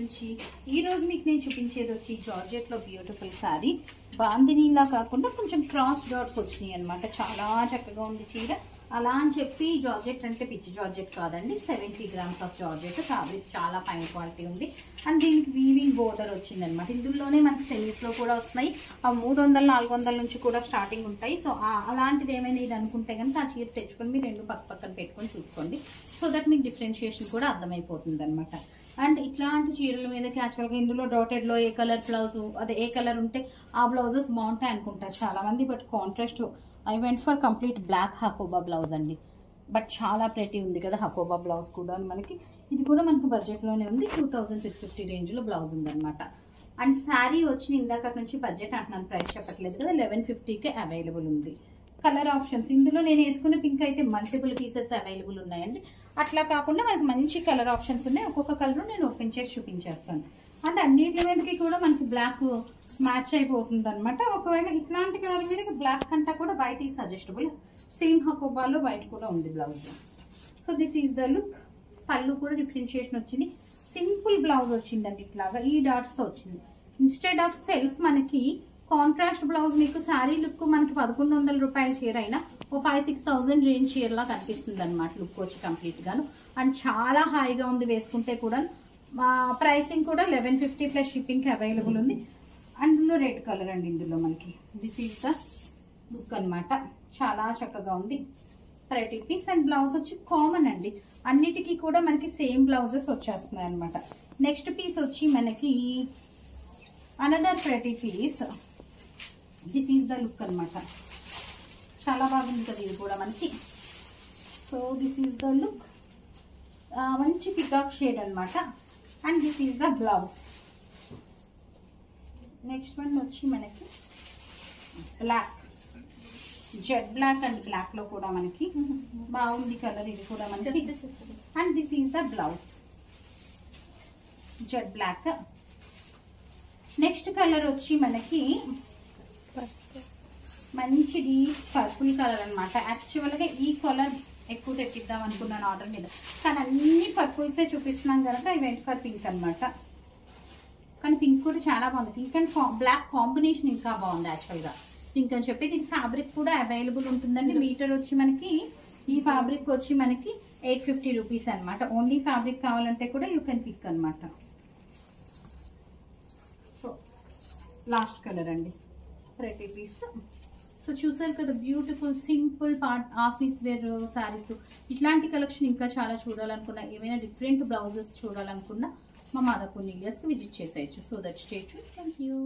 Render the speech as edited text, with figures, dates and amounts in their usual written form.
నుంచి ఈ రోజు మీకు నేను చూపించేది వచ్చి జార్జెట్ లో బ్యూటిఫుల్ సారీ. బాందినీలా కాకుండా కొంచెం క్రాస్ డాట్స్ వచ్చినాయి అనమాట. చాలా చక్కగా ఉంది చీర. అలా అని చెప్పి జార్జెట్ అంటే పిచ్చి జార్జెట్ కాదండి. 70 grams ఆఫ్ జార్జెట్. ఫ్యాబ్రిక్ చాలా ఫైన్ క్వాలిటీ ఉంది. అండ్ దీనికి వీవింగ్ బోర్డర్ వచ్చిందనమాట. ఇందులోనే మనకి సెమీస్ లో కూడా వస్తున్నాయి. ఆ 300-400 నుంచి కూడా స్టార్టింగ్ ఉంటాయి. సో అలాంటిది ఏమైనా ఇది అనుకుంటే కనుక ఆ చీర తెచ్చుకొని మీరు రెండు పక్కన పెట్టుకొని చూసుకోండి. సో దట్ మీకు డిఫరెన్షియేషన్ కూడా అర్థమైపోతుంది అనమాట. అండ్ ఇట్లాంటి చీరల మీద క్యాచువల్గా ఇందులో డాటెడ్లో ఏ కలర్ బ్లౌజ్ అదే ఏ కలర్ ఉంటే ఆ బ్లౌజెస్ బాగుంటాయి అనుకుంటారు చాలా మంది. But contrast I went for complete black hakoba blouse అండి. బట్ చాలా ప్రెటీ ఉంది కదా హకోబా బ్లౌజ్ కూడా మనకి. ఇది కూడా మనకి బడ్జెట్లోనే ఉంది. 2650 రేంజ్లో బ్లౌజ్ ఉందన్నమాట. అండ్ శారీ వచ్చి ఇందాక నుంచి బడ్జెట్ అంటున్నాను, ప్రైస్ చెప్పట్లేదు కదా. 1150కే అవైలబుల్ ఉంది. కలర్ ఆప్షన్స్ ఇందులో నేను వేసుకున్న పింక్ అయితే మల్టిపుల్ పీసెస్ అవైలబుల్ ఉన్నాయండి. అట్లా కాకుండా మనకి మంచి కలర్ ఆప్షన్స్ ఉన్నాయి. ఒక్కొక్క కలర్ నేను ఓపెన్ చేసి చూపించేస్తాను. అంటే అన్నిటి మీదకి కూడా మనకి బ్లాక్ మ్యాచ్ అయిపోతుంది అనమాట. ఒకవేళ ఇట్లాంటి కలర్ మీద బ్లాక్ కంటా కూడా వైట్ ఈజ్ సజెస్టబుల్. సేమ్ హకోబాలో వైట్ కూడా ఉంది blouse. So this is the look. పళ్ళు కూడా డిఫరెన్షియేషన్ వచ్చింది. సింపుల్ బ్లౌజ్ వచ్చిందండి. ఇట్లాగా ఈ డాట్స్తో వచ్చింది. ఇన్స్టెడ్ ఆఫ్ సెల్ఫ్ మనకి కాంట్రాస్ట్ బ్లౌజ్ మీకు శారీ లుక్ మనకి 1100 రూపాయల చీర అయినా ఓ 5-6,000 రేంజ్ చీరలా కనిపిస్తుంది అనమాట. లుక్ వచ్చి కంప్లీట్ గాను. అండ్ చాలా హాయిగా ఉంది వేసుకుంటే కూడా. ప్రైసింగ్ కూడా 1150 ప్లస్ షిప్పింగ్కి అవైలబుల్ ఉంది. అందులో రెడ్ కలర్ అండి. ఇందులో మనకి దిస్ ఈజ్ ద లుక్ అనమాట. చాలా చక్కగా ఉంది. Pretty piece. అండ్ బ్లౌజ్ వచ్చి కామన్ అండి. అన్నిటికీ కూడా మనకి సేమ్ బ్లౌజెస్ వచ్చేస్తున్నాయి అనమాట. నెక్స్ట్ పీస్ వచ్చి మనకి another pretty piece. This is the look అనమాట. చాలా బాగుంది కదా ఇది కూడా మనకి. So this is the look. మంచి పికాక్ షేడ్ అనమాట. And this is the blouse. Next one వచ్చి మనకి black, jet black and black లో కూడా మనకి బాగుంది కలర్ ఇది కూడా మనకి. And this is the blouse, jet black. Next colour వచ్చి మనకి మంచి డీప్ పర్పుల్ కలర్ అనమాట. యాక్చువల్గా ఈ కలర్ ఎక్కువ తెప్పిద్దాం అనుకున్నాను ఆర్డర్ మీద, కానీ అన్ని పర్పుల్సే చూపిస్తున్నాం కనుక ఐ వెంట్ ఫర్ పింక్ అనమాట. కానీ పింక్ కూడా చాలా బాగుంది. పింక్ అండ్ బ్లాక్ కాంబినేషన్ ఇంకా బాగుంది యాక్చువల్గా. పింక్ అని చెప్పి దీని ఫ్యాబ్రిక్ కూడా అవైలబుల్ ఉంటుందండి. మీటర్ వచ్చి మనకి ఈ ఫ్యాబ్రిక్ వచ్చి మనకి 850 రూపీస్ అనమాట. ఓన్లీ ఫ్యాబ్రిక్ కావాలంటే కూడా యూ కెన్ పిక్ అనమాట. సో లాస్ట్ కలర్ అండి, ప్రెటీ పీస్. సో చూసారు కదా beautiful simple office wear saris. ఇట్లాంటి కలెక్షన్ ఇంకా చాలా చూడాలనుకున్నా, ఏమైనా డిఫరెంట్ బ్లౌజెస్ చూడాలనుకున్నా మా మాదాపూర్ నీలియాస్కి విజిట్ చేసేయచ్చు. So that stay tuned. Thank you.